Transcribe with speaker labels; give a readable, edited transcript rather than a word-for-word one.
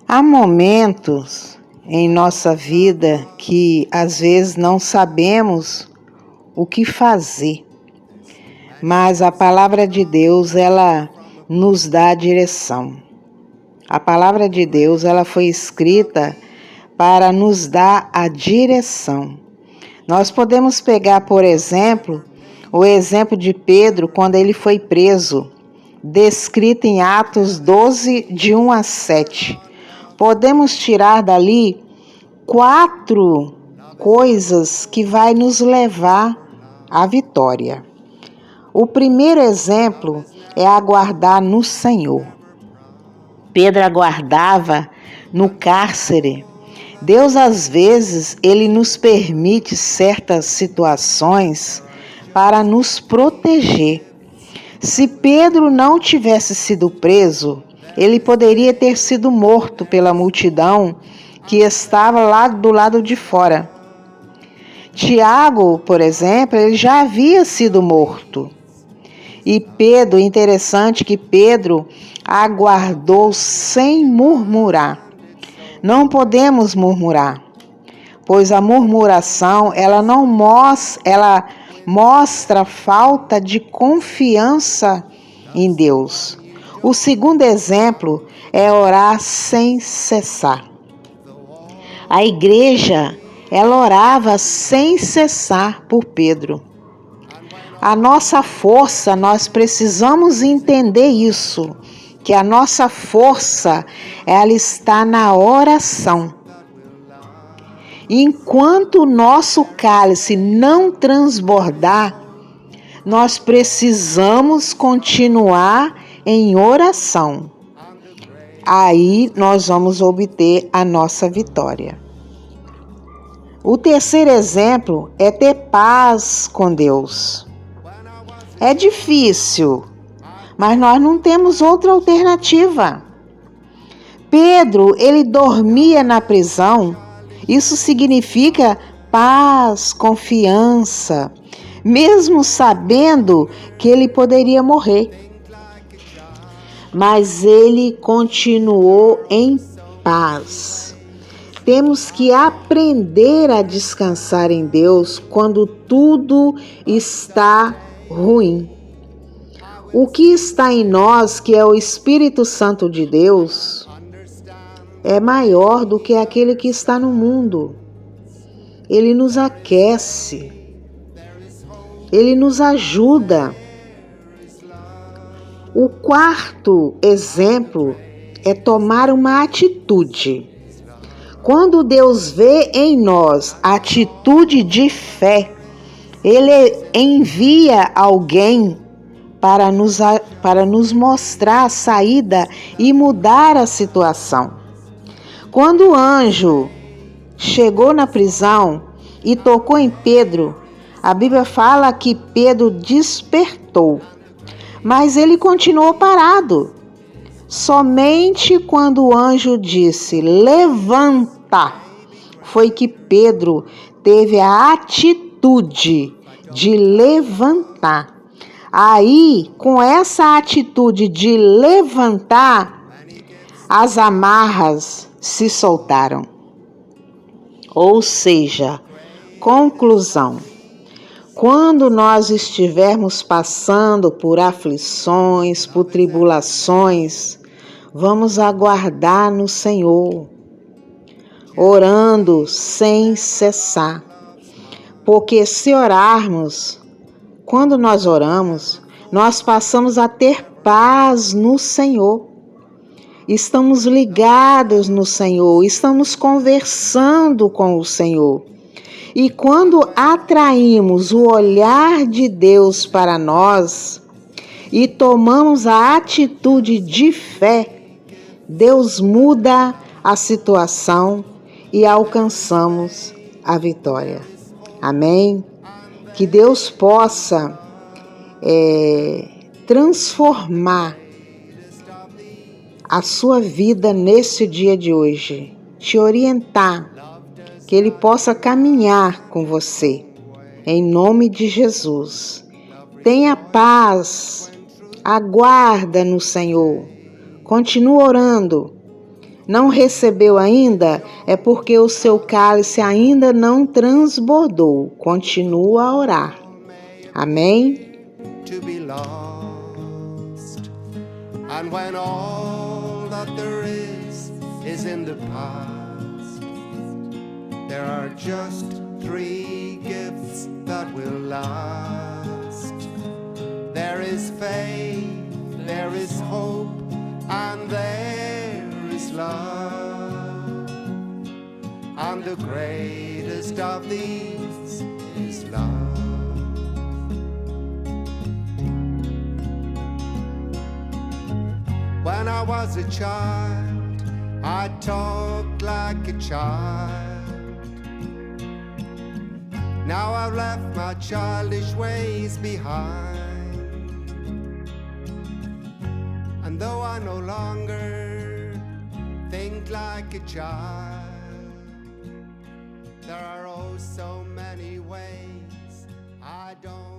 Speaker 1: Há momentos em nossa vida que às vezes não sabemos o que fazer, mas a palavra de Deus, ela nos dá a direção. A palavra de Deus, ela foi escrita para nos dar a direção. Nós podemos pegar, por exemplo, o exemplo de Pedro quando ele foi preso, descrito em Atos 12, de 1 a 7. Podemos tirar dali 4 coisas que vai nos levar à vitória. O primeiro exemplo é aguardar no Senhor. Pedro aguardava no cárcere. Deus, às vezes, ele nos permite certas situações para nos proteger. Se Pedro não tivesse sido preso, ele poderia ter sido morto pela multidão que estava lá do lado de fora. Tiago, por exemplo, ele já havia sido morto. E Pedro, interessante que Pedro aguardou sem murmurar. Não podemos murmurar, pois a murmuração ela mostra falta de confiança em Deus. O segundo exemplo é orar sem cessar. A igreja, ela orava sem cessar por Pedro. A nossa força, nós precisamos entender isso, que a nossa força, ela está na oração. Enquanto o nosso cálice não transbordar, nós precisamos continuar em oração. Aí nós vamos obter a nossa vitória. O terceiro exemplo é ter paz com Deus. É difícil, mas nós não temos outra alternativa. Pedro, ele dormia na prisão. Isso significa paz, confiança, mesmo sabendo que ele poderia morrer. Mas ele continuou em paz. Temos que aprender a descansar em Deus quando tudo está ruim. O que está em nós, que é o Espírito Santo de Deus, é maior do que aquele que está no mundo. Ele nos aquece, ele nos ajuda. O quarto exemplo é tomar uma atitude. Quando Deus vê em nós atitude de fé, Ele envia alguém para nos mostrar a saída e mudar a situação. Quando o anjo chegou na prisão e tocou em Pedro, a Bíblia fala que Pedro despertou, mas ele continuou parado. Somente quando o anjo disse, levanta, foi que Pedro teve a atitude de levantar. Aí, com essa atitude de levantar, as amarras se soltaram. Ou seja, conclusão. Quando nós estivermos passando por aflições, por tribulações, vamos aguardar no Senhor, orando sem cessar. Porque se orarmos, quando nós oramos, nós passamos a ter paz no Senhor. Estamos ligados no Senhor, estamos conversando com o Senhor. E quando atraímos o olhar de Deus para nós e tomamos a atitude de fé, Deus muda a situação e alcançamos a vitória. Amém? Que Deus possa transformar a sua vida nesse dia de hoje, te orientar, que Ele possa caminhar com você, em nome de Jesus. Tenha paz, aguarda no Senhor, Continua orando. Não recebeu ainda? É porque o seu cálice ainda não transbordou. Continua a orar. Amém?
Speaker 2: To be lost. And when all that there is in the past, there are just 3 gifts that will last. There is faith, there is hope, and there is love. And the greatest of these is love. When I was a child, I talked like a child. Now I've left my childish ways behind. And though I no longer think like a child, there are oh so many ways I don't